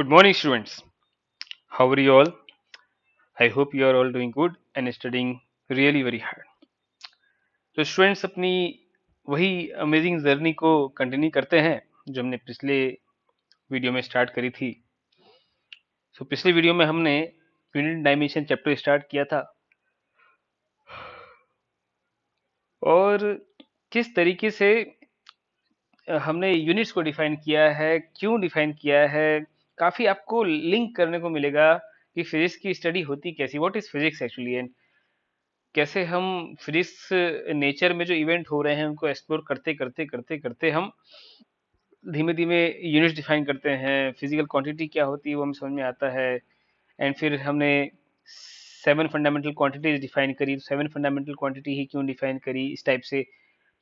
Good morning, students. How are you all? I hope you are all doing good and studying really very hard. तो students अपनी वही amazing journey को continue करते हैं जो हमने पिछले वीडियो में स्टार्ट करी थी। पिछले वीडियो में हमने यूनिट डायमेंशन चैप्टर स्टार्ट किया था और किस तरीके से हमने यूनिट्स को डिफाइन किया है, क्यों डिफाइन किया है। काफी आपको लिंक करने को मिलेगा कि फिजिक्स की स्टडी होती कैसी, what is physics actually, and कैसे हम फिजिक्स नेचर में जो इवेंट हो रहे हैं उनको एक्सप्लोर करते करते करते करते हम धीमे धीमे यूनिट्स डिफाइन करते हैं। फिजिकल क्वांटिटी क्या होती है वो हमें समझ में आता है। एंड फिर हमने 7 फंडामेंटल क्वांटिटीज डिफाइन करी, 7 फंडामेंटल क्वांटिटी ही क्यों डिफाइन करी, इस टाइप से।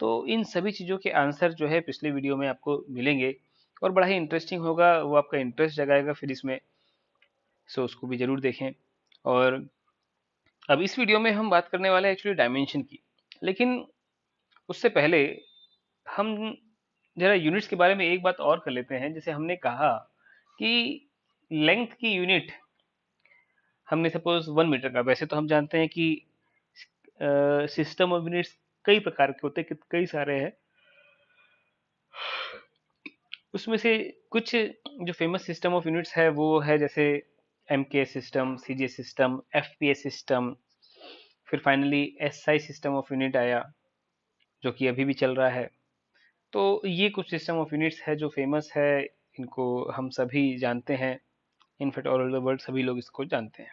तो इन सभी चीज़ों के आंसर जो है पिछले वीडियो में आपको मिलेंगे और बड़ा ही इंटरेस्टिंग होगा, वो आपका इंटरेस्ट जगाएगा फिर इसमें। उसको भी जरूर देखें। और अब इस वीडियो में हम बात करने वाले हैं एक्चुअली डायमेंशन की, लेकिन उससे पहले हम जरा यूनिट्स के बारे में एक बात और कर लेते हैं। जैसे हमने कहा कि लेंथ की यूनिट हमने सपोज 1 मीटर का, वैसे तो हम जानते हैं कि सिस्टम ऑफ यूनिट्स कई प्रकार के होते हैं, कई सारे हैं। उसमें से कुछ जो फेमस सिस्टम ऑफ यूनिट्स है वो है जैसे एमके सिस्टम, सीजे सिस्टम, एफपीए सिस्टम, फिर finally SI system of unit आया जो कि अभी भी चल रहा है। तो ये कुछ सिस्टम ऑफ यूनिट्स है जो फेमस है, इनको हम सभी जानते हैं। In fact all over the world सभी लोग इसको जानते हैं।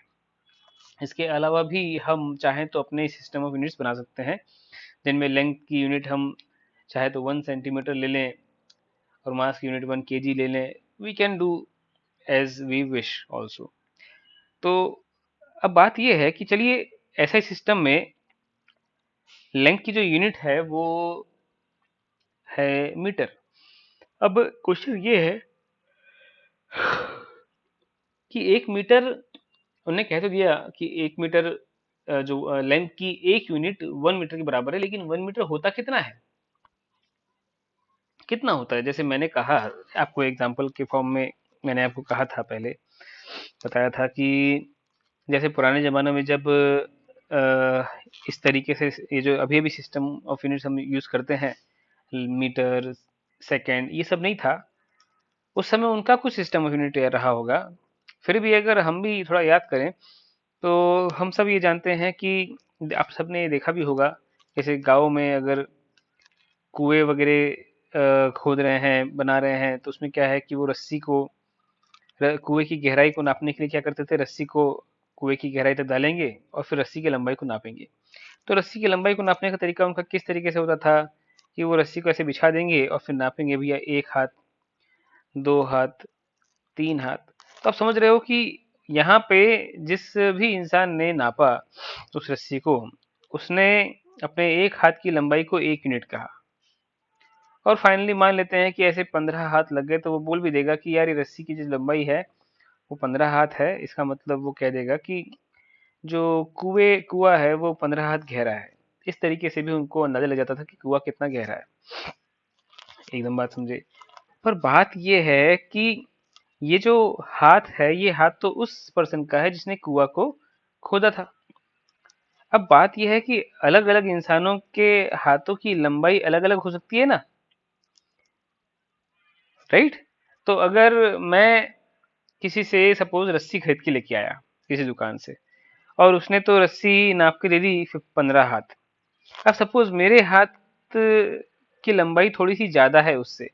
इसके अलावा भी हम चाहें तो अपने सिस्टम ऑफ यूनिट्स बना सकते हैं जिनमें लेंथ की यूनिट हम चाहे तो 1 सेंटीमीटर ले लें और मास की यूनिट 1 kg ले लें। We can do as we wish also. तो अब बात यह है कि चलिए ऐसे सिस्टम में लेंथ की जो यूनिट है वो है मीटर। अब क्वेश्चन ये है कि 1 मीटर, उन्होंने कह तो दिया कि 1 मीटर जो लेंथ की एक यूनिट 1 मीटर के बराबर है, लेकिन 1 मीटर होता कितना है, कितना होता है। जैसे मैंने कहा आपको एग्जांपल के फॉर्म में, मैंने आपको कहा था पहले, बताया था कि जैसे पुराने ज़माने में जब इस तरीके से ये जो अभी अभी सिस्टम ऑफ यूनिट्स हम यूज़ करते हैं, मीटर, सेकंड, ये सब नहीं था। उस समय उनका कुछ सिस्टम ऑफ यूनिट रहा होगा। फिर भी अगर हम भी थोड़ा याद करें तो हम सब ये जानते हैं कि आप सब ने देखा भी होगा, जैसे गाँव में अगर कुएं वगैरह खोद रहे हैं, बना रहे हैं, तो उसमें क्या है कि वो रस्सी को, कुएं की गहराई को नापने के लिए क्या करते थे, रस्सी को कुएं की गहराई तक डालेंगे और फिर रस्सी की लंबाई को नापेंगे। तो रस्सी की लंबाई को नापने का तरीका उनका किस तरीके से होता था कि वो रस्सी को ऐसे बिछा देंगे और फिर नापेंगे, भैया 1 हाथ, 2 हाथ, 3 हाथ। तो आप समझ रहे हो कि यहाँ पे जिस भी इंसान ने नापा उस रस्सी को, उसने अपने 1 हाथ की लंबाई को 1 यूनिट कहा। और फाइनली मान लेते हैं कि ऐसे 15 हाथ लग गए, तो वो बोल भी देगा कि यार ये रस्सी की जो लंबाई है वो 15 हाथ है। इसका मतलब वो कह देगा कि जो कुआ है वो 15 हाथ गहरा है। इस तरीके से भी उनको अंदाजा लग जाता था कि कुआ कितना गहरा है। एकदम बात समझे। पर बात ये है कि ये जो हाथ है, ये हाथ तो उस पर्सन का है जिसने कुआ को खोदा था। अब बात यह है कि अलग अलग इंसानों के हाथों की लंबाई अलग अलग हो सकती है ना, राइट। तो अगर मैं किसी से सपोज रस्सी खरीद के लेके आया किसी दुकान से, और उसने तो रस्सी नाप के दे दी 15 हाथ। अब सपोज मेरे हाथ की लंबाई थोड़ी सी ज्यादा है उससे,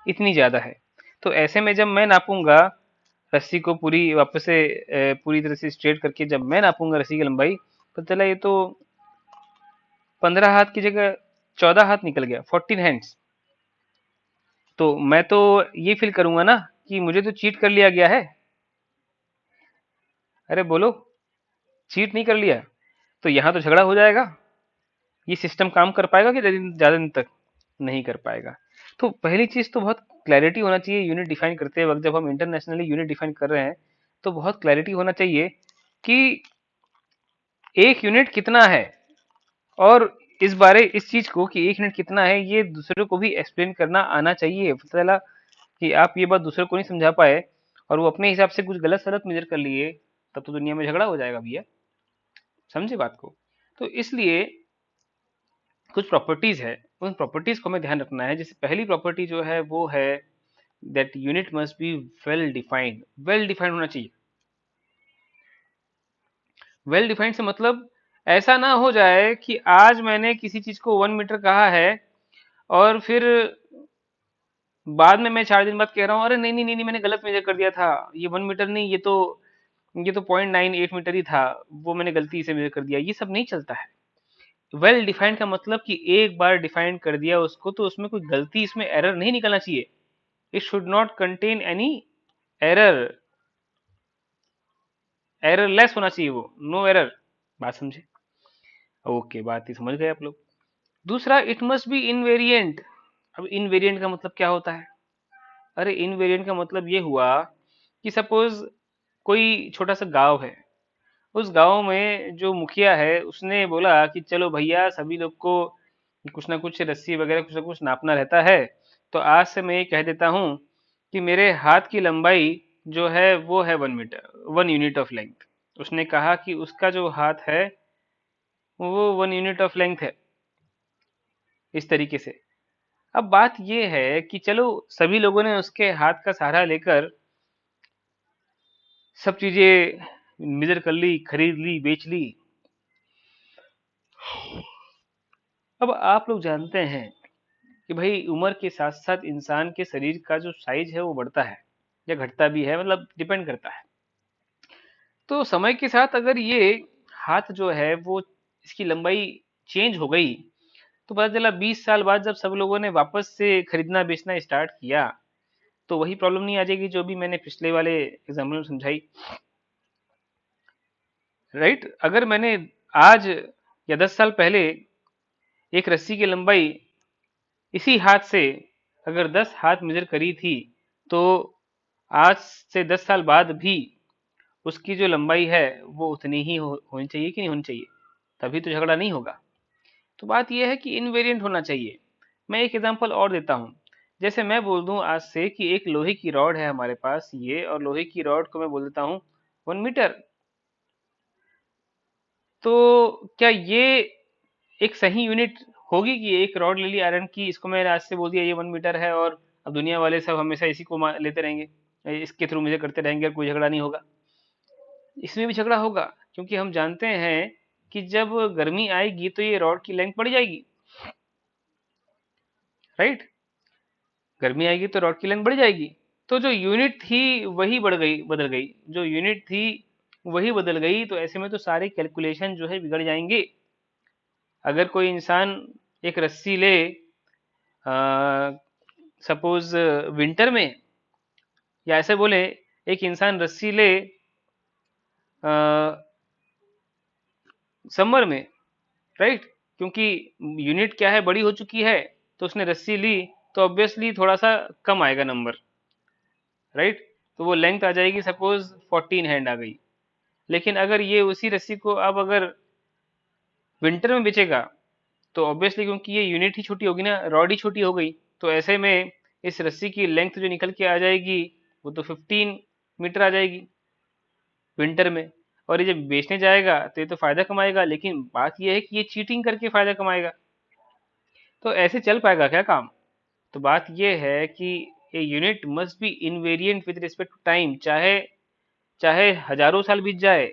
इतनी ज्यादा है, तो ऐसे में जब मैं नापूंगा रस्सी को पूरी वापस से पूरी तरह से स्ट्रेट करके जब मैं नापूंगा रस्सी की लंबाई, तो चला ये तो 15 हाथ की जगह 14 हाथ निकल गया, 14 हैंड्स। तो मैं तो ये फील करूंगा ना कि मुझे तो चीट कर लिया गया है। अरे बोलो, चीट नहीं कर लिया तो यहाँ तो झगड़ा हो जाएगा। ये सिस्टम काम कर पाएगा कि ज्यादा दिन तक नहीं कर पाएगा। तो पहली चीज तो बहुत क्लैरिटी होना चाहिए यूनिट डिफाइन करते वक्त। जब हम इंटरनेशनली यूनिट डिफाइन कर रहे हैं तो बहुत क्लैरिटी होना चाहिए कि एक यूनिट कितना है। और इस चीज को कि एक यूनिट कितना है ये दूसरे को भी एक्सप्लेन करना आना चाहिए। पता चला कि आप ये बात दूसरे को नहीं समझा पाए और वो अपने हिसाब से कुछ गलत सलत मेजर कर लिए, तब तो दुनिया में झगड़ा हो जाएगा भैया। समझे बात को? तो इसलिए कुछ प्रॉपर्टीज है, उन प्रॉपर्टीज को हमें ध्यान रखना है। जैसे पहली प्रॉपर्टी जो है वो है that unit must be well defined. Well defined होना चाहिए। वेल डिफाइंड से मतलब ऐसा ना हो जाए कि आज मैंने किसी चीज को 1 मीटर कहा है और फिर बाद में मैं 4 दिन बाद कह रहा हूँ अरे नहीं नहीं नहीं नहीं, मैंने गलत मेजर कर दिया था, ये 1 मीटर नहीं, ये तो 0.98 मीटर ही था, वो मैंने गलती से मेजर कर दिया। ये सब नहीं चलता है। वेल डिफाइंड का मतलब कि एक बार डिफाइन कर दिया उसको तो उसमें कोई गलती, इसमें एरर नहीं निकलना चाहिए। It should not contain any error. Error less होना चाहिए वो, नो एरर। बात समझे? ओके, बात ही समझ गए आप लोग। दूसरा, इट मस्ट बी इनवेरिएंट। अब इनवेरिएंट का मतलब क्या होता है? अरे इनवेरिएंट का मतलब ये हुआ कि सपोज कोई छोटा सा गांव है, उस गांव में जो मुखिया है उसने बोला कि चलो भैया सभी लोग को कुछ ना कुछ रस्सी वगैरह कुछ ना कुछ नापना रहता है, तो आज से मैं ये कह देता हूँ कि मेरे हाथ की लंबाई जो है वो है 1 मीटर, 1 यूनिट ऑफ लेंथ। उसने कहा कि उसका जो हाथ है वो 1 यूनिट ऑफ लेंथ है, इस तरीके से। अब बात ये है कि चलो सभी लोगों ने उसके हाथ का सहारा लेकर सब चीजें मेजर कर ली, खरीद ली, बेच ली। अब आप लोग जानते हैं कि भाई उम्र के साथ साथ इंसान के शरीर का जो साइज है वो बढ़ता है या घटता भी है, मतलब डिपेंड करता है। तो समय के साथ अगर ये हाथ जो है वो इसकी लंबाई चेंज हो गई, तो पता चला 20 साल बाद जब सब लोगों ने वापस से खरीदना बेचना स्टार्ट किया, तो वही प्रॉब्लम नहीं आ जाएगी जो भी मैंने पिछले वाले एग्जाम्पल में समझाई। राइट? अगर मैंने आज या 10 साल पहले एक रस्सी की लंबाई इसी हाथ से अगर 10 हाथ मेजर करी थी, तो आज से 10 साल बाद भी उसकी जो लंबाई है वो उतनी ही होनी चाहिए कि नहीं होनी चाहिए? तभी तो झगड़ा नहीं होगा। तो बात यह है कि इनवेरिएंट होना चाहिए। मैं एक एग्जांपल और देता हूँ। जैसे मैं बोल दूं आज से कि एक लोहे की रॉड है हमारे पास ये, और लोहे की रॉड को मैं बोल देता हूँ 1 मीटर। तो क्या ये एक सही यूनिट होगी कि एक रॉड ले ली आयरन की, इसको मैंने आज से बोल दिया ये 1 मीटर है, और अब दुनिया वाले सब हमेशा इसी को लेते रहेंगे, इसके थ्रू मुझे करते रहेंगे और कोई झगड़ा नहीं होगा? इसमें भी झगड़ा होगा, क्योंकि हम जानते हैं कि जब गर्मी आएगी तो ये रॉड की लेंथ बढ़ जाएगी। राइट? गर्मी आएगी तो रॉड की लेंथ बढ़ जाएगी। तो जो यूनिट थी वही बढ़ गई, बदल गई, जो यूनिट थी वही बदल गई, तो ऐसे में तो सारे कैलकुलेशन जो है बिगड़ जाएंगे। अगर कोई इंसान एक रस्सी ले, सपोज विंटर में, या ऐसे बोले एक इंसान रस्सी ले समर में, राइट? क्योंकि यूनिट क्या है, बड़ी हो चुकी है, तो उसने रस्सी ली तो ऑब्वियसली थोड़ा सा कम आएगा नंबर। राइट? तो वो लेंथ आ जाएगी, सपोज 14 हैंड आ गई। लेकिन अगर ये उसी रस्सी को अब अगर विंटर में बेचेगा, तो ऑब्वियसली क्योंकि ये यूनिट ही छोटी होगी ना, रॉड ही छोटी हो गई, तो ऐसे में इस रस्सी की लेंथ जो निकल के आ जाएगी वो तो 15 मीटर आ जाएगी विंटर में। और ये जब बेचने जाएगा तो ये तो फायदा कमाएगा, लेकिन बात ये है कि ये चीटिंग करके फायदा कमाएगा। तो ऐसे चल पाएगा क्या काम? तो बात ये है कि a unit must be invariant with respect to time. चाहे चाहे हजारों साल बीत जाए,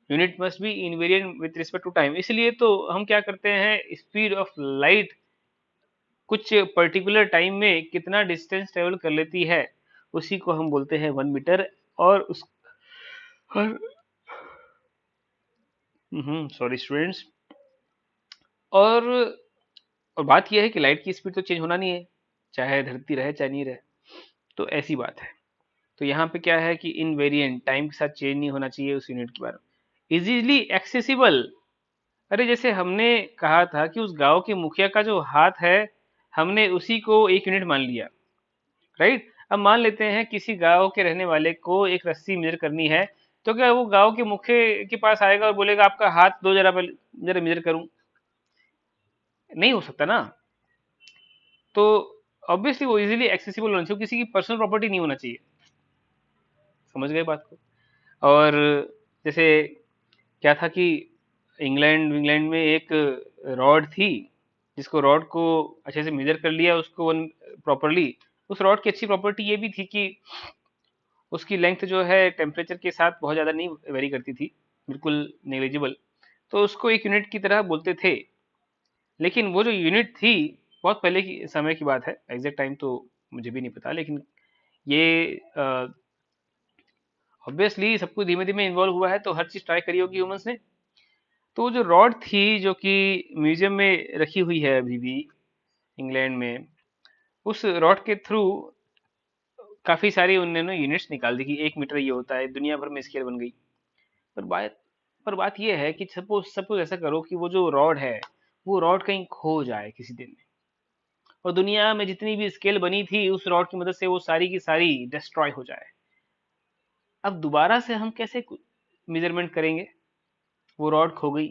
unit must be invariant with respect to time. इसलिए तो हम क्या करते हैं, स्पीड ऑफ लाइट कुछ पर्टिकुलर टाइम में कितना डिस्टेंस ट्रेवल कर लेती है, उसी को हम बोलते हैं 1 मीटर। और उस सॉरी स्टूडेंट्स। और और बात यह है कि लाइट की स्पीड तो चेंज होना नहीं है, चाहे धरती रहे चाहे नहीं रहे। तो ऐसी बात है। तो यहाँ पे क्या है कि इनवेरिएंट, टाइम के साथ चेंज नहीं होना चाहिए उस यूनिट के बारे में। Easily accessible. अरे जैसे हमने कहा था कि उस गांव के मुखिया का जो हाथ है, हमने उसी को 1 यूनिट मान लिया। राइट? अब मान लेते हैं किसी गांव के रहने वाले को एक रस्सी मेजर करनी है, तो क्या वो गांव के मुखिया के पास आएगा और बोलेगा आपका हाथ दो, जरा जरा मेजर करूं? नहीं हो सकता ना। तो ऑब्वियसली वो इजीली एक्सेसिबल होना चाहिए, किसी की पर्सनल प्रॉपर्टी नहीं होना चाहिए। समझ गए बात को? और जैसे क्या था कि इंग्लैंड इंग्लैंड में एक रॉड थी, जिसको रॉड को अच्छे से मेजर कर लिया उसको प्रॉपरली। उस रॉड की अच्छी प्रॉपर्टी ये भी थी कि उसकी लेंथ जो है टेम्परेचर के साथ बहुत ज़्यादा नहीं वेरी करती थी, बिल्कुल नेग्लिजिबल। तो उसको एक यूनिट की तरह बोलते थे। लेकिन वो जो यूनिट थी, बहुत पहले की समय की बात है, एग्जैक्ट टाइम तो मुझे भी नहीं पता, लेकिन ये ऑब्वियसली सब कुछ धीमे धीमे इन्वॉल्व हुआ है, तो हर चीज़ ट्राई करी होगी ह्यूमंस ने। तो जो रॉड थी जो कि म्यूजियम में रखी हुई है अभी भी इंग्लैंड में, उस रॉड के थ्रू काफी सारी उन्होंने यूनिट्स निकाल दी कि 1 मीटर ये होता है, दुनिया भर में स्केल बन गई। पर बात पर बात ये है कि सपोज सपोज ऐसा करो कि वो जो रॉड है, वो रॉड कहीं खो जाए किसी दिन में, और दुनिया में जितनी भी स्केल बनी थी उस रॉड की मदद से वो सारी की सारी डिस्ट्रॉय हो जाए। अब दोबारा से हम कैसे मेजरमेंट करेंगे? वो रॉड खो गई,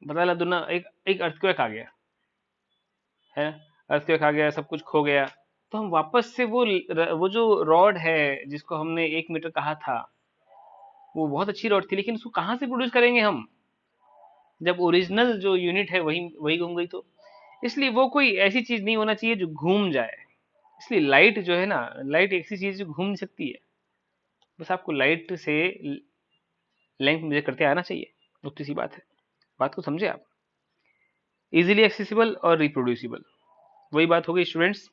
पता लगा दुनिया एक एक अर्थक्वेक आ गया है, अर्थक्वेक आ गया, सब कुछ खो गया। तो हम वापस से वो जो रॉड है जिसको हमने 1 मीटर कहा था, वो बहुत अच्छी रॉड थी, लेकिन उसको कहाँ से प्रोड्यूस करेंगे हम, जब ओरिजिनल जो यूनिट है वही वही घूम गई तो? इसलिए वो कोई ऐसी चीज नहीं होना चाहिए जो घूम जाए। इसलिए लाइट जो है ना, लाइट ऐसी चीज जो घूम सकती है। बस आपको लाइट से लेंथ मेजर करते आना चाहिए, उतनी सी बात है। बात को समझे आप? इजीली एक्सेसिबल और रिप्रोड्यूसिबल, वही बात हो गई स्टूडेंट्स,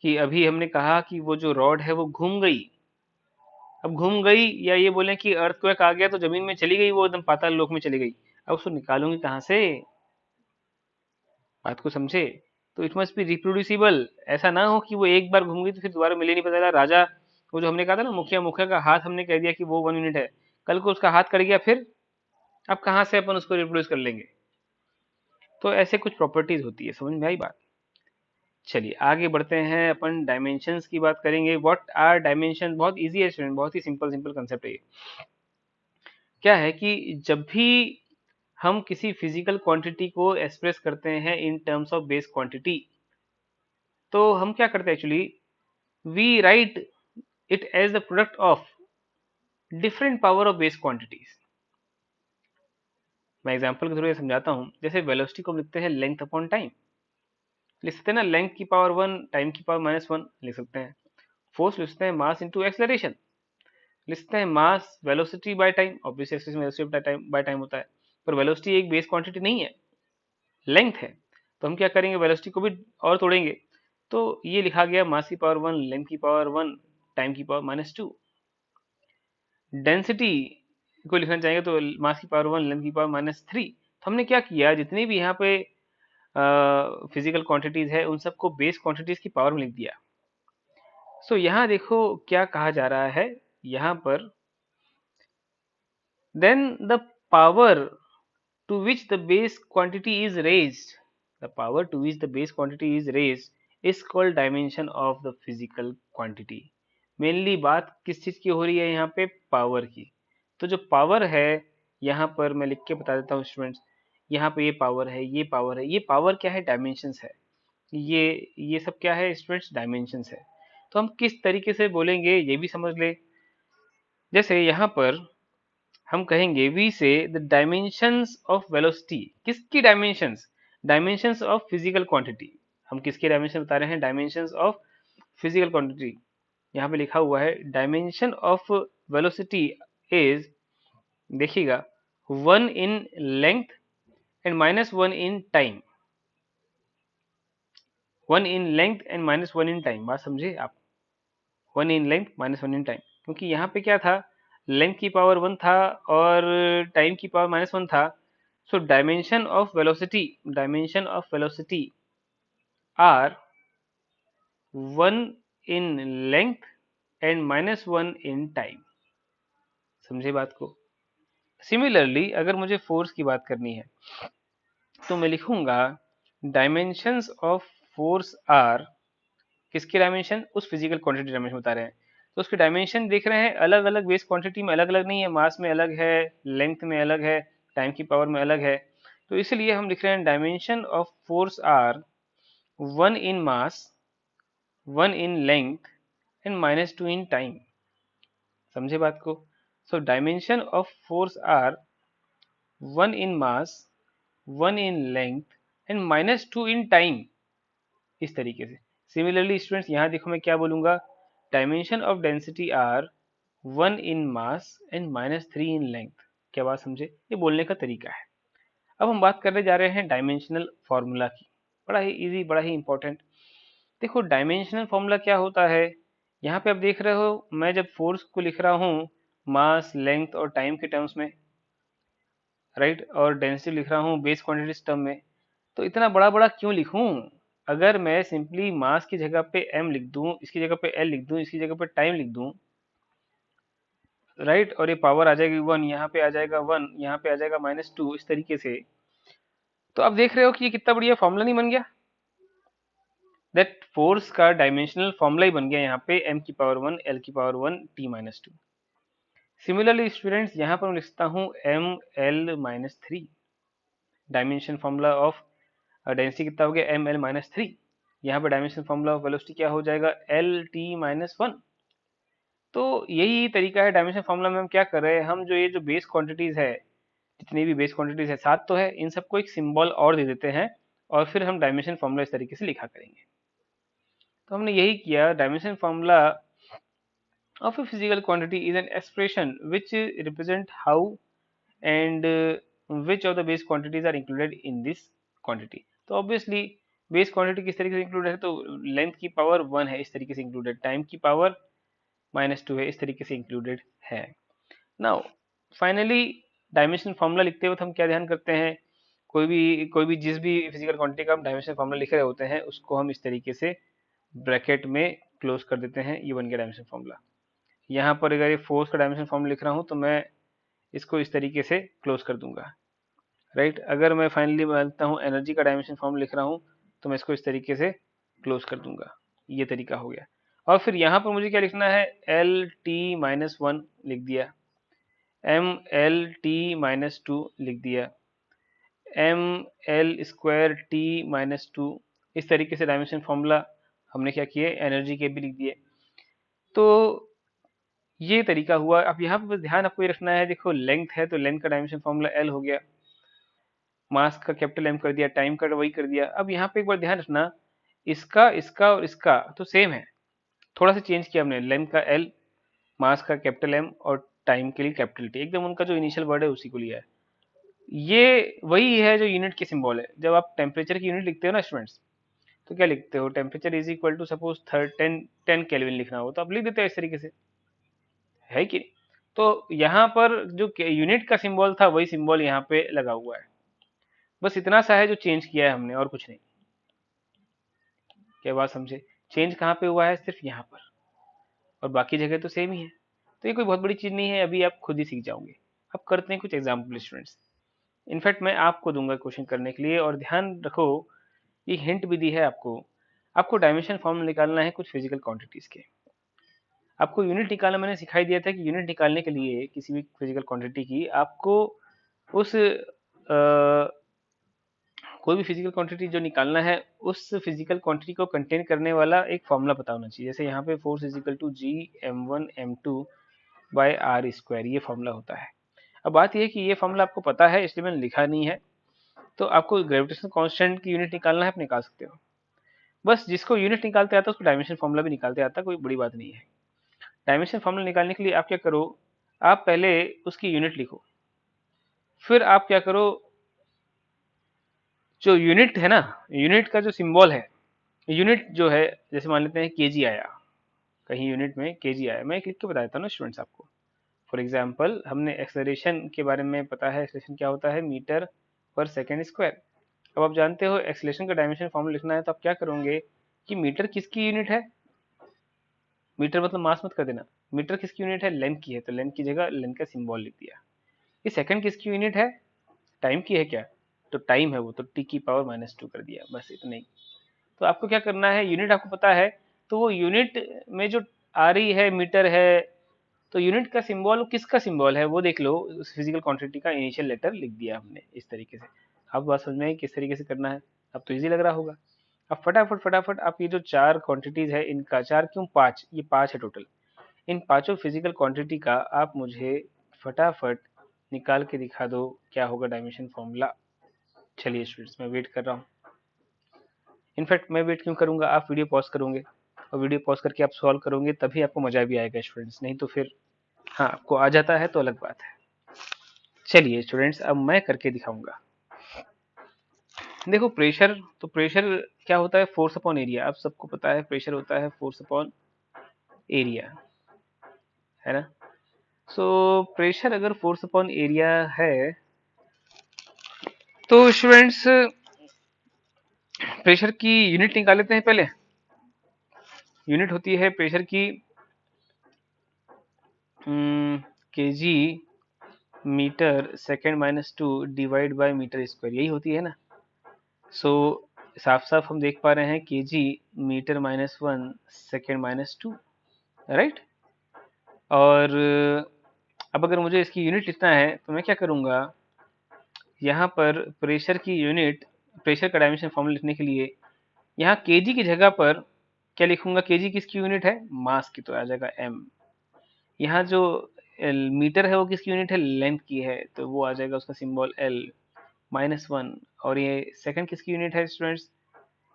कि अभी हमने कहा कि वो जो रॉड है वो घूम गई। अब घूम गई, या ये बोलें कि अर्थक्वेक आ गया तो जमीन में चली गई, वो एकदम पाताल लोक में चली गई। अब उसको निकालूंगी कहाँ से? बात को समझे? तो इट मस्ट बी रिप्रोड्यूसिबल। ऐसा ना हो कि वो एक बार घूम गई तो फिर दोबारा मिले नहीं। पता चला राजा, वो जो हमने कहा था ना, मुखिया मुखिया का हाथ हमने कह दिया कि वो 1 यूनिट है, कल को उसका हाथ कट गया, फिर अब कहाँ से अपन उसको रिप्रोड्यूस कर लेंगे? तो ऐसे कुछ प्रॉपर्टीज होती है, समझ में आई बात? चलिए आगे बढ़ते हैं, अपन डायमेंशंस की बात करेंगे। What are dimension? बहुत इजी है स्टूडेंट, बहुत ही सिंपल सिंपल कंसेप्ट है ये। क्या है कि जब भी हम किसी फिजिकल क्वांटिटी को एक्सप्रेस करते हैं in terms of base quantity, तो हम क्या करते हैं actually, we write it as the product of different power of base quantities. मैं एग्जांपल के थ्रू ये समझाता हूं। जैसे वेलोसिटी को हम लिखते हैं लेंथ अपॉन टाइम, लिख सकते हैं ना, लेंथ की पावर 1 टाइम की पावर -1 लिख सकते हैं। फोर्स लिख सकते हैं मास इंटू एक्सलरेशन, लिख सकते हैं mass velocity by time, obviously acceleration velocity by time होता है। पर वेलोसिटी एक बेस क्वांटिटी नहीं है, लेंथ है। तो हम क्या करेंगे, वेलोसिटी को भी और तोड़ेंगे। तो ये लिखा गया मास की पावर 1, लेंथ की पावर 1, टाइम की पावर -2। डेंसिटी को लिखना चाहेंगे तो मास की पावर 1, लेंथ की पावर -3। तो हमने क्या किया, जितनी भी यहाँ पे फिजिकल क्वांटिटीज है उन सबको बेस क्वांटिटीज की पावर में लिख दिया। सो यहाँ देखो क्या कहा जा रहा है यहाँ पर, then the power to which the base quantity is raised, the power to which the base quantity is raised is called dimension of the physical quantity। Mainly बात किस चीज की हो रही है यहाँ पे? पावर की। तो जो पावर है यहाँ पर मैं लिख के बता देता हूँ स्टूडेंट्स, यहाँ पे ये पावर है, ये पावर है, ये पावर क्या है? डायमेंशंस है। ये ये सब क्या है स्टूडेंट्स? डायमेंशंस है। तो हम किस तरीके से बोलेंगे ये भी समझ ले। जैसे यहाँ पर हम कहेंगे वी से द डायमेंशंस ऑफ वेलोसिटी। किसकी dimensions? Dimensions of physical quantity. हम किसके डायमेंशन बता रहे हैं? Dimensions of physical quantity. यहाँ पे लिखा हुआ है डायमेंशन ऑफ वेलोसिटी इज, देखिएगा, 1 in length and -1 in time. 1 in length and -1 in time, बात समझे आप? 1 इन लेंथ -1 इन टाइम, क्योंकि यहाँ पे क्या था, लेंथ की पावर 1 था और टाइम की पावर -1 था। So dimension of velocity are 1 in length and -1 in time. समझे बात को? सिमिलरली अगर मुझे फोर्स की बात करनी है तो मैं लिखूंगा डायमेंशंस ऑफ फोर्स आर, किसके डायमेंशन? उस फिजिकल क्वांटिटी डायमेंशन बता रहे हैं। तो उसके डायमेंशन देख रहे हैं अलग अलग बेस क्वांटिटी में, अलग अलग नहीं है, मास में अलग है, लेंथ में अलग है, टाइम की पावर में अलग है। तो इसलिए हम लिख रहे हैं dimension of force are 1 in mass, 1 in length and -2 in time. समझे बात को? So dimension of force are 1 in mass, 1 in length and -2 in time, इस तरीके से। सिमिलरली स्टूडेंट्स यहाँ देखो मैं क्या बोलूंगा, dimension of density are 1 in mass and -3 in length. क्या बात समझे? ये बोलने का तरीका है। अब हम बात करने जा रहे हैं डायमेंशनल फॉर्मूला की। बड़ा ही इजी, बड़ा ही इंपॉर्टेंट। देखो डायमेंशनल फॉर्मूला क्या होता है, यहाँ पे आप देख रहे हो मैं जब फोर्स को लिख रहा हूँ मास, लेंथ और टाइम के टर्म्स में, राइट, और डेंसिटी लिख रहा हूँ बेस क्वांटिटीज टर्म में, तो इतना बड़ा बड़ा क्यों लिखूं? अगर मैं सिंपली मास की जगह पे m लिख दूं, इसकी जगह पे l लिख दूं, इसकी जगह पे टाइम लिख दूं, राइट, और ये पावर आ जाएगी 1, यहाँ पे आ जाएगा 1, यहाँ पे आ जाएगा -2, इस तरीके से, तो आप देख रहे हो कि ये कितना बढ़िया फॉर्मूला नहीं बन गया? दैट फोर्स का डायमेंशनल फॉर्मूला ही बन गया यहाँ पे, m की पावर 1 l की पावर 1 t-2। सिमिलरली स्टूडेंट्स यहाँ पर मैं लिखता हूँ m l-3, dimension formula of density कितना हो गया ml-3। यहाँ पे डायमेंशन फॉर्मूला ऑफ वेलोसिटी क्या हो जाएगा lt-1। तो यही तरीका है डायमेंशन फॉर्मूला में। हम क्या कर रहे हैं, हम जो ये जो बेस क्वांटिटीज है, जितनी भी बेस क्वांटिटीज है, 7 तो है, इन सबको एक सिंबल और दे देते हैं और फिर हम डायमेंशन फॉर्मूला इस तरीके से लिखा करेंगे। तो हमने यही किया। Dimension formula of a physical quantity is an expression which represent how and which of the base quantities are included in this quantity। तो ऑब्वियसली बेस क्वांटिटी किस तरीके से इंक्लूडेड है, तो लेंथ की पावर 1 है इस तरीके से इंक्लूडेड, टाइम की पावर -2 है इस तरीके से इंक्लूडेड है। नाउ फाइनली डायमेंशन फार्मूला लिखते वक्त हम क्या ध्यान करते हैं, कोई भी जिस भी फिजिकल क्वांटिटी का हम डायमेंशन फार्मूला लिख रहे होते हैं उसको हम इस तरीके से ब्रैकेट में क्लोज कर देते हैं, ये बन गया डायमेंशन फार्मूला। यहाँ पर अगर ये फोर्स का डायमेंशन फॉर्म लिख रहा हूँ तो मैं इसको इस तरीके से क्लोज कर दूंगा, राइट। अगर मैं फाइनली मानता हूँ एनर्जी का डायमेंशन फॉर्म लिख रहा हूँ तो मैं इसको इस तरीके से क्लोज कर दूंगा। ये तरीका हो गया। और फिर यहाँ पर मुझे क्या लिखना है, Lt-1 लिख दिया, ML-T-2 लिख दिया, ML²T-2, इस तरीके से डायमेंशन फॉर्मूला हमने क्या किए, एनर्जी के भी लिख दिए। तो ये तरीका हुआ। अब यहाँ पे बस ध्यान आपको ये रखना है, देखो लेंथ है तो लेंथ का डायमेंशन फॉर्मूला एल हो गया, मास का कैपिटल एम कर दिया, टाइम का वही कर दिया। अब यहाँ पे एक बार ध्यान रखना, इसका इसका और इसका तो सेम है, थोड़ा सा चेंज किया हमने, लेंथ का एल, मास का कैपिटल एम और टाइम के लिए कैपिटल टी, एकदम उनका जो इनिशियल वर्ड है उसी को लिया है। ये वही है जो यूनिट की सिंबल है। जब आप टेम्परेचर की यूनिट लिखते हो ना स्टूडेंट्स, तो क्या लिखते हो, temperature is equal to suppose 10 kelvin लिखना हो तो आप लिख देते हो इस तरीके से, है कि नहीं? तो यहाँ पर जो यूनिट का सिंबल था वही सिंबल यहाँ पे लगा हुआ है, बस इतना सा है जो चेंज किया है हमने और कुछ नहीं। क्या बात समझे? चेंज कहाँ पे हुआ है, सिर्फ यहाँ पर, और बाकी जगह तो सेम ही है। तो ये कोई बहुत बड़ी चीज नहीं है, अभी आप खुद ही सीख जाओगे। अब करते हैं कुछ एग्जाम्पल स्टूडेंट्स। इनफैक्ट मैं आपको दूंगा क्वेश्चन करने के लिए, और ध्यान रखो ये हिंट भी दी है आपको। आपको डायमेंशन फॉर्म निकालना है कुछ फिजिकल क्वांटिटीज के। आपको यूनिट निकालना मैंने सिखाई दिया था कि यूनिट निकालने के लिए किसी भी फिजिकल क्वांटिटी की आपको उस कोई भी फिजिकल क्वांटिटी जो निकालना है उस फिजिकल क्वांटिटी को कंटेन करने वाला एक फॉर्मूला पता होना चाहिए। जैसे यहाँ पे force is equal to G m1m2 by R square, ये फॉर्मूला होता है। अब बात यह है कि ये फॉर्मूला आपको पता है इसलिए मैंने लिखा नहीं है, तो आपको ग्रेविटेशन कांस्टेंट की यूनिट निकालना है, आप निकाल सकते हो। बस जिसको यूनिट निकालते आता है उसको डायमेंशन फॉर्मूला भी निकालते आता है, कोई बड़ी बात नहीं है। डायमेंशन फॉर्मूला निकालने के लिए आप क्या करो, आप पहले उसकी यूनिट लिखो, फिर आप क्या करो, जो यूनिट है ना, यूनिट का जो सिंबल है, यूनिट जो है, जैसे मान लेते हैं केजी आया, कहीं यूनिट में केजी आया, मैं एक लिख के बता देता हूँ ना स्टूडेंट्स आपको। फॉर एग्जांपल हमने एक्सेलरेशन के बारे में पता है, एक्सेलरेशन क्या होता है, मीटर पर सेकेंड स्क्वायर। अब आप जानते हो एक्सेलरेशन का डायमेंशन फॉर्मूला लिखना है तो आप क्या करोगे कि मीटर किसकी यूनिट है, मीटर मतलब मास मत कर देना, मीटर किसकी यूनिट है, लेंथ की है, तो लेंथ की जगह लेंथ का सिंबल लिख दिया। ये सेकंड किसकी यूनिट है, टाइम की है क्या, तो टाइम है वो, तो टी की पावर -2 कर दिया, बस इतना ही। तो आपको क्या करना है, यूनिट आपको पता है तो वो यूनिट में जो आ रही है मीटर है, तो यूनिट का सिंबल किसका सिंबल है वो देख लो, उस फिजिकल क्वांटिटी का इनिशियल लेटर लिख दिया हमने इस तरीके से। आप बात समझ में आई किस तरीके से करना है, अब तो इजी लग रहा होगा। अब फटाफट फटाफट आप ये जो चार क्वांटिटीज है, इनका चार क्यों, पांच, ये पांच है टोटल, इन पांचों फिजिकल क्वांटिटी का आप मुझे फटाफट निकाल के दिखा दो क्या होगा डायमेंशन फॉर्मूला। चलिए स्टूडेंट्स, मैं वेट कर रहा हूँ। इनफैक्ट मैं वेट क्यों करूंगा, आप वीडियो पॉज करोगे और वीडियो पॉज करके आप सॉल्व करोगे, तभी आपको मजा भी आएगा स्टूडेंट्स, नहीं तो फिर हाँ आपको आ जाता है तो अलग बात है। चलिए स्टूडेंट्स, अब मैं करके दिखाऊंगा। देखो प्रेशर, तो प्रेशर क्या होता है, फोर्स अपॉन एरिया। आप सबको पता है प्रेशर होता है फोर्स अपॉन एरिया, है ना। सो प्रेशर अगर फोर्स अपॉन एरिया है तो स्टूडेंट्स प्रेशर की यूनिट निकाल लेते हैं पहले। यूनिट होती है प्रेशर की KG metre second minus two divide by metre square, यही होती है ना। सो साफ साफ हम देख पा रहे हैं KG metre minus one second minus two, right. और अब अगर मुझे इसकी यूनिट लिखना है तो मैं क्या करूंगा, यहाँ पर प्रेशर की यूनिट, प्रेशर का डायमेंशन फॉर्मूला लिखने के लिए यहाँ केजी की जगह पर क्या लिखूंगा, केजी किसकी यूनिट है, मास की, तो आ जाएगा एम। यहाँ जो मीटर है वो किसकी यूनिट है, लेंथ की है, तो वो आ जाएगा उसका सिंबल एल माइनस वन। और ये सेकंड किसकी यूनिट है स्टूडेंट्स,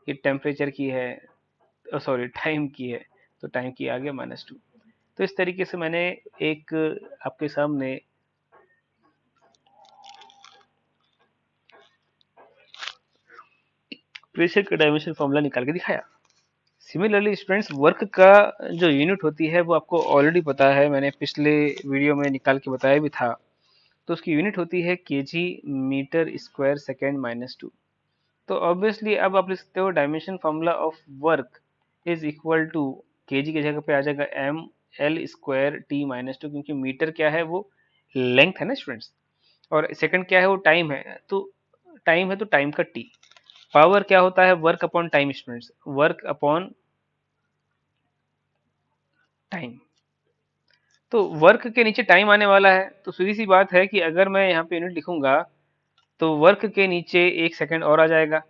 ये टेम्परेचर की है, सॉरी टाइम की है, तो टाइम की आ गया माइनस टू। तो इस तरीके से मैंने एक आपके सामने प्रेशर का डायमेंशन फॉर्मूला निकाल के दिखाया। सिमिलरली स्टूडेंट्स, वर्क का जो यूनिट होती है वो आपको ऑलरेडी पता है, मैंने पिछले वीडियो में निकाल के बताया भी था। तो उसकी यूनिट होती है KG metre square second minus two. तो ऑब्वियसली अब आप लिख सकते हो dimension formula of work is equal to, KG की जगह पे आ जाएगा M L square T minus two, क्योंकि मीटर क्या है वो लेंथ है ना स्टूडेंट्स, और सेकंड क्या है वो टाइम है, तो टाइम है तो टाइम का टी। पावर क्या होता है, work upon time students, work upon time. तो वर्क के नीचे टाइम आने वाला है, तो सीधी सी बात है कि अगर मैं यहाँ पे यूनिट लिखूंगा तो वर्क के नीचे एक सेकंड और आ जाएगा,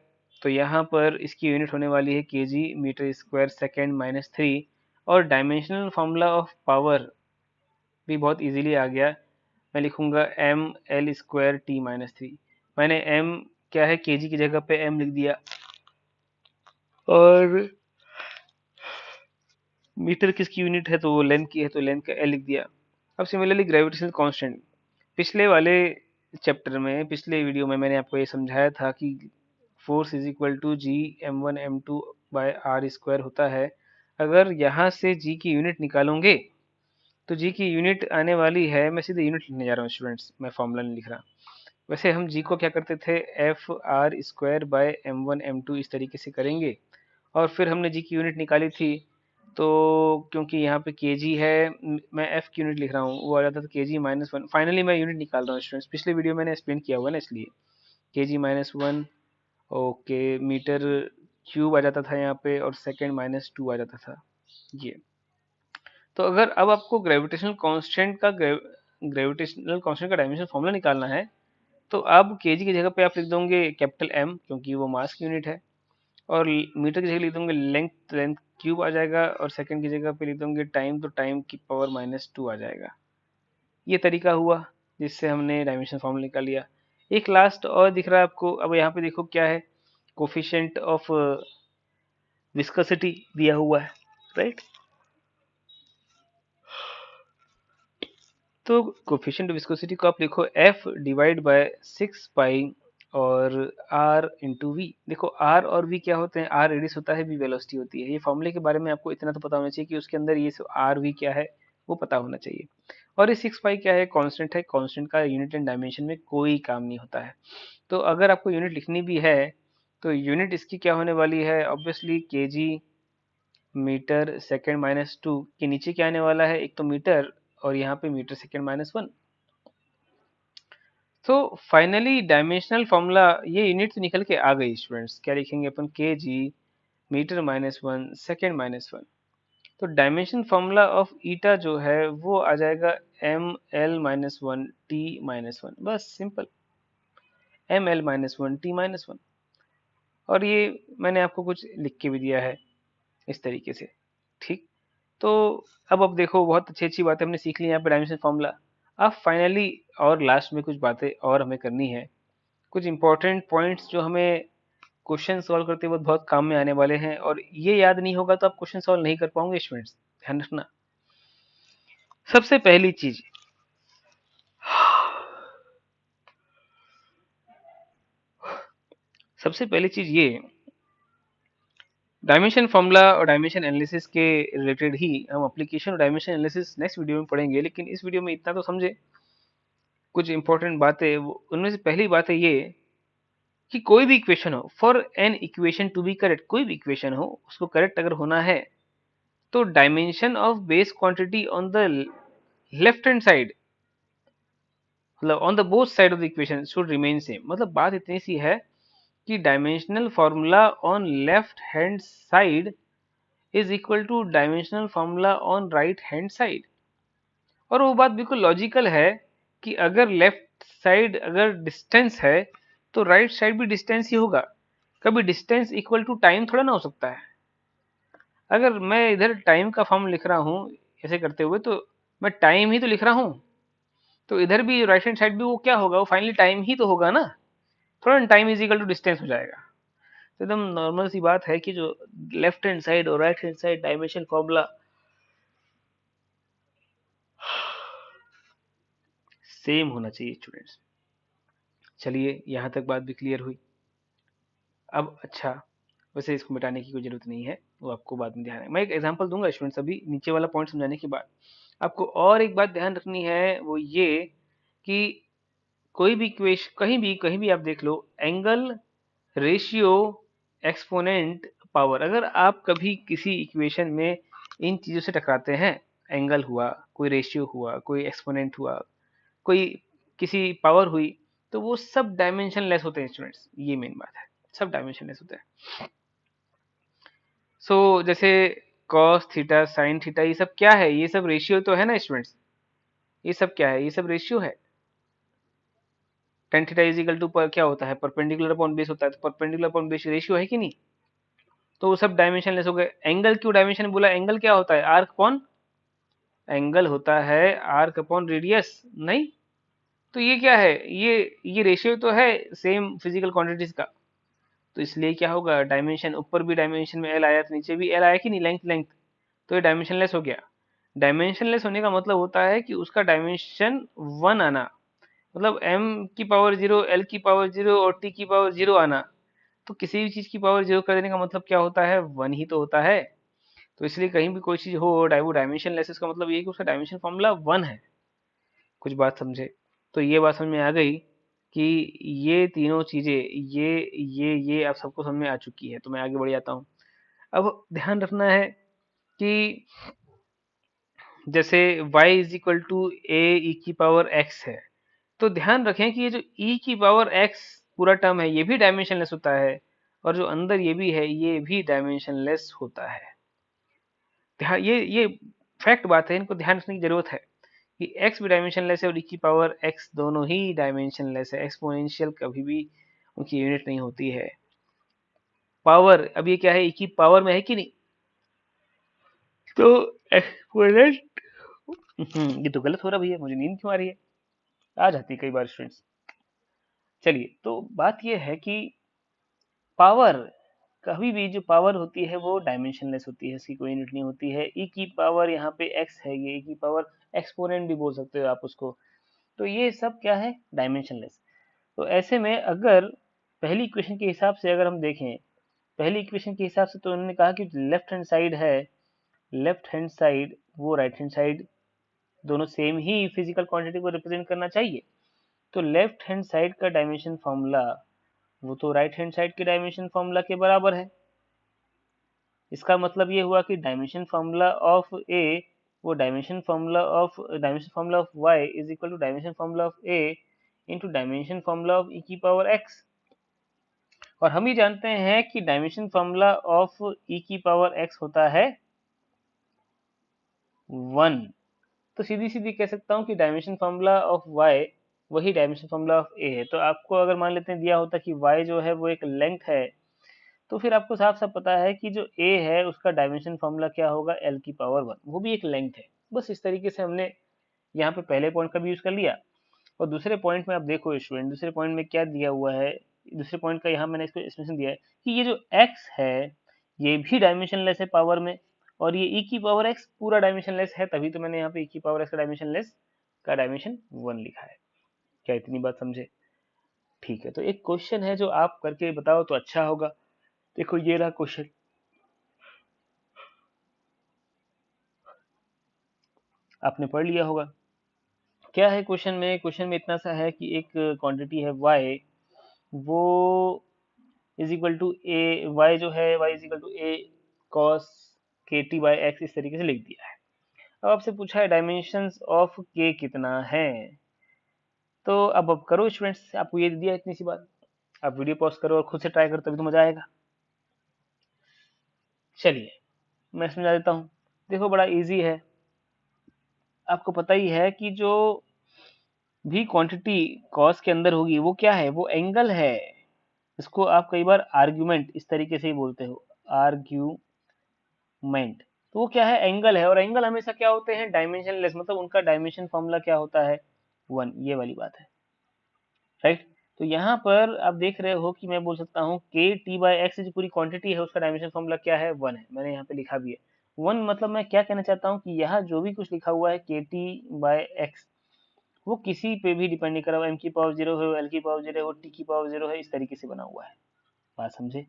तो यहाँ पर इसकी यूनिट होने वाली है KG metre square second minus three. और डायमेंशनल फार्मूला ऑफ पावर भी बहुत इजीली आ गया, मैं लिखूंगा M L square T minus three. मैंने एम क्या है, केजी की जगह पे एम लिख दिया, और मीटर किसकी यूनिट है तो वो लेंथ की है, तो लेंथ का एल लिख दिया। अब सिमिलरली ग्रेविटेशनल कांस्टेंट, पिछले वाले चैप्टर में, पिछले वीडियो में मैंने आपको ये समझाया था कि force is equal to G M one M two by R square होता है। अगर यहाँ से जी की यूनिट निकालोगे तो जी की यूनिट आने वाली है, मैं सीधे यूनिट लिखने जा रहा हूँ स्टूडेंट्स, मैं फॉर्मूला नहीं लिख रहा। वैसे हम जी को क्या करते थे, F R square by M one M two इस तरीके से करेंगे, और फिर हमने जी की यूनिट निकाली थी। तो क्योंकि यहाँ पे केजी है, मैं एफ की यूनिट लिख रहा हूँ, वो आ जाता था केजी माइनस वन। फाइनली मैं यूनिट निकाल रहा हूँ स्टूडेंट्स, पिछले वीडियो मैंने एक्सप्लेन किया हुआ ना, इसलिए KG minus one, okay, metre cube आ जाता था यहाँ पे, और सेकेंड माइनस टू आ जाता था ये। तो अगर अब आपको ग्रेविटेशनल कांस्टेंट का डायमेंशन फॉर्मूला निकालना है, तो अब केजी की जगह पे आप लिख दोगे कैपिटल एम, क्योंकि वो मास की यूनिट है, और मीटर की जगह लिख दोगे लेंथ, लेंथ क्यूब आ जाएगा, और सेकंड की जगह पे लिख दोगे टाइम, तो टाइम की पावर माइनस टू आ जाएगा। ये तरीका हुआ जिससे हमने डायमेंशन फॉर्मूला निकाल लिया। एक लास्ट और दिख रहा है आपको, अब यहाँ पे देखो क्या है, कोफिशिएंट ऑफ विस्कोसिटी दिया हुआ है, राइट। तो कोफिशिएंट विस्कोसिटी को आप लिखो F divide by six pi और आर इंटू वी। देखो आर और वी क्या होते हैं, आर रेडियस होता है, वी वेलोसिटी होती है। ये फॉर्मूले के बारे में आपको इतना तो पता होना चाहिए कि उसके अंदर ये आर वी क्या है वो पता होना चाहिए। और ये सिक्स पाई क्या है, कांस्टेंट है, कांस्टेंट का यूनिट एंड डायमेंशन में कोई काम नहीं होता है। तो अगर आपको यूनिट लिखनी भी है तो यूनिट इसकी क्या होने वाली है, obviously KG metre second minus two के नीचे क्या आने वाला है, एक तो मीटर, और यहाँ पे मीटर सेकेंड माइनस वन। तो फाइनली डायमेंशनल फॉर्मूला ये यूनिट तो निकल के आ गई स्टूडेंट्स, क्या लिखेंगे अपन, K G meter minus one second minus one. तो डायमेंशन फॉर्मूला ऑफ ईटा जो है वो आ जाएगा M L minus one T minus one, बस simple, M L minus one T minus one. और ये मैंने आपको कुछ लिख के भी दिया है इस तरीके से, ठीक। तो अब देखो, बहुत अच्छी अच्छी बातें हमने सीख ली यहाँ पे डायमेंशन फॉर्मूला। अब फाइनली और लास्ट में कुछ बातें और हमें करनी है, कुछ इंपॉर्टेंट पॉइंट्स जो हमें क्वेश्चन सॉल्व करते वक्त बहुत काम में आने वाले हैं, और ये याद नहीं होगा तो आप क्वेश्चन सॉल्व नहीं कर पाओगे स्टूडेंट्स, ध्यान रखना। सबसे पहली चीज, सबसे पहली चीज ये, डायमेंशन फॉर्मूला और डायमेंशन एनालिसिस के रिलेटेड ही हम एप्लीकेशन और डायमेंशन एनालिसिस नेक्स्ट वीडियो में पढ़ेंगे, लेकिन इस वीडियो में इतना तो समझे कुछ इंपॉर्टेंट बातें। उनमें से पहली बात है ये कि कोई भी इक्वेशन हो, for an equation to be correct, कोई भी इक्वेशन हो उसको करेक्ट अगर होना है तो dimension of base quantity on the left hand side, मतलब on the both side of the equation should remain same. मतलब बात इतनी सी है कि dimensional formula on left hand side is equal to dimensional formula on right hand side. और वो बात बिल्कुल लॉजिकल है कि अगर लेफ्ट साइड अगर डिस्टेंस है तो राइट साइड भी डिस्टेंस ही होगा। कभी डिस्टेंस इक्वल टू टाइम थोड़ा ना हो सकता है। अगर मैं इधर टाइम का फॉर्म लिख रहा हूँ ऐसे करते हुए, तो मैं टाइम ही तो लिख रहा हूँ, तो इधर भी राइट हैंड साइड भी वो क्या होगा, वो फाइनली टाइम ही तो होगा ना। थोड़ा time is equal to distance हो जाएगा। तो एकदम नॉर्मल सी बात है कि जो लेफ्ट हैंड साइड और right hand side dimension formula same होना चाहिए स्टूडेंट्स। चलिए यहाँ तक बात भी क्लियर हुई। अब अच्छा, वैसे इसको मिटाने की कोई जरूरत नहीं है, वो आपको बाद में ध्यान है। मैं एक एग्जांपल दूंगा स्टूडेंट्स अभी नीचे वाला पॉइंट समझाने के बाद। आपको और एक बात ध्यान रखनी है, वो ये कि कोई भी इक्वेशन कहीं भी आप देख लो, एंगल, रेशियो, एक्सपोनेंट, पावर, अगर आप कभी किसी इक्वेशन में इन चीजों से टकराते हैं, एंगल हुआ, कोई रेशियो हुआ, कोई एक्सपोनेंट हुआ, कोई किसी पावर हुई, तो वो सब डायमेंशन लेस होते हैं स्टूडेंट्स। ये मेन बात है, सब डायमेंशन लेस होते हैं। सो जैसे कॉस थीटा, साइन थीटा, ये सब क्या है, ये सब रेशियो तो है ना स्टूडेंट्स। ये सब क्या है, ये सब रेशियो है। Tan theta is equal to पर क्या होता है, परपेंडिकुलर अपॉन बेस होता है, तो परपेंडिकुलर अपॉन बेस रेशियो है कि नहीं। तो वो सब डायमेंशन लेस हो गए। एंगल क्यों डायमेंशन बोला, एंगल क्या होता है, आर्क अपॉन, एंगल होता है आर्क अपॉन रेडियस, नहीं। तो ये क्या है, ये रेशियो तो है सेम फिजिकल क्वांटिटीज का। तो इसलिए क्या होगा, डायमेंशन ऊपर भी डायमेंशन में एल आया तो नीचे भी एल आया कि नहीं, लेंथ लेंथ। तो ये डायमेंशन लेस हो गया। डायमेंशन लेस होने का मतलब होता है कि उसका डायमेंशन वन आना, मतलब m की पावर जीरो, एल की पावर जीरो और t की पावर जीरो आना। तो किसी भी चीज की पावर जीरो कर देने का मतलब क्या होता है, वन ही तो होता है। तो इसलिए कहीं भी कोई चीज हो वो डायमेंशन लेस, इसका मतलब ये है कि उसका डायमेंशन फॉर्मूला वन है। कुछ बात समझे। तो ये बात समझ में आ गई कि ये तीनों चीजें, ये आप सबको समझ में आ चुकी है। तो मैं आगे बढ़ जाता हूँ। अब ध्यान रखना है कि जैसे y इज इक्वल टू ए ई की पावर x है, तो ध्यान रखें कि ये जो e की पावर x पूरा टर्म है ये भी डायमेंशनलेस होता है, और जो अंदर ये भी है ये भी डायमेंशनलेस होता है। ध्यान, ये फैक्ट बात है, इनको ध्यान रखने की जरूरत है कि x भी डायमेंशनलेस है और e की पावर x दोनों ही डायमेंशनलेस है। एक्सपोनेंशियल कभी भी उनकी यूनिट नहीं होती है। पावर, अब ये क्या है, e की पावर में है कि नहीं, तो एक्सपोनेंट, ये तो गलत हो रहा भैया, मुझे नींद क्यों आ रही है, आ जाती है कई बार स्टूडेंट्स। चलिए, तो बात यह है कि पावर, कभी भी जो पावर होती है वो डायमेंशनलेस होती है, इसकी कोई यूनिट नहीं होती है। e की पावर यहाँ पे x है, ये e की पावर एक्सपोनेंट भी बोल सकते हो आप उसको। तो ये सब क्या है, डायमेंशनलेस। तो ऐसे में अगर पहली इक्वेशन के हिसाब से अगर हम देखें, पहली इक्वेशन के हिसाब से तो उन्होंने कहा कि लेफ्ट हैंड साइड है, लेफ्ट हैंड साइड वो राइट हैंड साइड, दोनों सेम ही फिजिकल क्वांटिटी को रिप्रेजेंट करना चाहिए। तो लेफ्ट हैंड साइड का डायमेंशन फॉर्मूला वो तो राइट हैंड साइड के डायमेंशन फॉर्मूला के बराबर है। इसका मतलब ये हुआ कि डायमेंशन फॉर्मूला ऑफ ए वो dimension formula of Y is equal to dimension formula of A into dimension formula of E की पावर एक्स। और हम ही जानते हैं कि डायमेंशन फॉर्मूला ऑफ ई की पावर एक्स होता है वन। तो सीधी सीधी कह सकता हूँ कि डायमेंशन फॉर्मूला ऑफ वाई वही डायमेंशन फॉर्मूला ऑफ ए है। तो आपको अगर मान लेते हैं दिया होता कि वाई जो है वो एक लेंथ है, तो फिर आपको साफ साफ पता है कि जो ए है उसका डायमेंशन फॉर्मूला क्या होगा, एल की पावर 1, वो भी एक लेंथ है। बस इस तरीके से हमने यहाँ पे पहले पॉइंट का भी यूज कर लिया। और दूसरे पॉइंट में आप देखो स्टूडेंट, दूसरे पॉइंट में क्या दिया हुआ है, दूसरे पॉइंट का यहाँ मैंने इसको एक्सप्लेनेशन दिया है कि ये जो x है ये भी डायमेंशनलेस है पावर में, और ये e की पावर x पूरा डायमेंशनलेस है, तभी तो मैंने यहाँ पे e की पावर x का डायमेंशन 1 लिखा है। क्या इतनी बात समझे? ठीक है, तो एक क्वेश्चन है जो आप करके बताओ तो अच्छा होगा। देखो ये रहा क्वेश्चन, आपने पढ़ लिया होगा। क्या है क्वेश्चन में? क्वेश्चन में इतना सा है कि एक क्वांटिटी है y, वो is equal to A, Y जो है y is equal to A cos के टी बाई एक्स, इस तरीके से लिख दिया है। अब आपसे पूछा है डायमेंशंस ऑफ k कितना है। तो अब करो स्टूडेंट्स, आपको ये दिया है इतनी सी बात, आप वीडियो पॉज करो और खुद से ट्राई करो, तभी तो मजा आएगा। चलिए मैं समझा देता हूँ। देखो बड़ा इजी है, आपको पता ही है कि जो भी क्वांटिटी कॉस के अंदर होगी वो क्या है, वो एंगल है। इसको आप कई बार आर्ग्यूमेंट इस तरीके से ही बोलते हो, आर्ग्यूमेंट। तो वो क्या है, एंगल है, और एंगल हमेशा क्या होते हैं, डायमेंशनलेस, मतलब उनका डायमेंशन फॉर्मूला क्या होता है, 1, ये वाली बात है, राइट। तो यहाँ पर आप देख रहे हो कि मैं बोल सकता हूँ के टी बाई एक्स जो पूरी क्वांटिटी है उसका डायमेंशन फॉर्मूला क्या है, 1 है, मैंने यहाँ पे लिखा भी है 1। मतलब मैं क्या कहना चाहता हूँ कि यहाँ जो भी कुछ लिखा हुआ है के टी बाई एक्स, वो किसी पे भी डिपेंड नहीं कर रहा, एम की पावर 0 है, एल की पावर 0 है, टी की पावर 0 है, इस तरीके से बना हुआ है। बात समझे?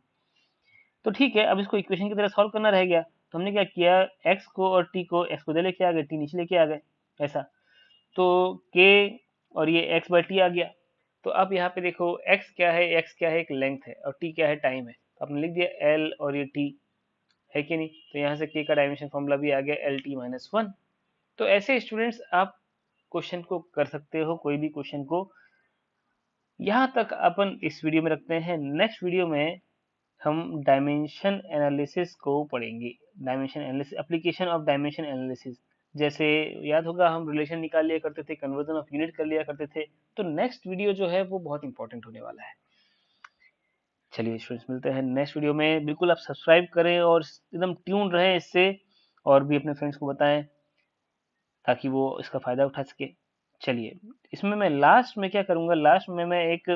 तो ठीक है, अब इसको इक्वेशन की तरह सॉल्व करना रह गया। तो हमने क्या किया, x को और t को, x को दे लेके आ गए, t नीचे लेके आ गए, ऐसा। तो k और ये x बाई टी आ गया। तो अब यहाँ पे देखो x क्या है, x क्या है, एक लेंथ है, और t क्या है, टाइम है। तो आपने लिख दिया l और ये t, है कि नहीं? तो यहाँ से k का डायमेंशन फॉर्मूला भी आ गया एल टी माइनस 1। तो ऐसे स्टूडेंट्स आप क्वेश्चन को कर सकते हो, कोई भी क्वेश्चन को। यहाँ तक अपन इस वीडियो में रखते हैं। नेक्स्ट वीडियो में हम डायमेंशन एनालिसिस को पढ़ेंगे। Dimension analysis, application of dimension analysis. जैसे याद होगा हम रिलेशन निकाल लिया करते थे, कन्वर्जन ऑफ यूनिट कर लिया करते थे। तो नेक्स्ट वीडियो जो है वो बहुत इंपॉर्टेंट होने वाला है। चलिए स्टूडेंट्स, मिलते हैं नेक्स्ट वीडियो में। बिल्कुल आप सब्सक्राइब करें और एकदम ट्यून रहें इससे, और भी अपने फ्रेंड्स को बताएं ताकि वो इसका फायदा उठा सके। चलिए, इसमें मैं लास्ट में क्या करूंगा, लास्ट में मैं एक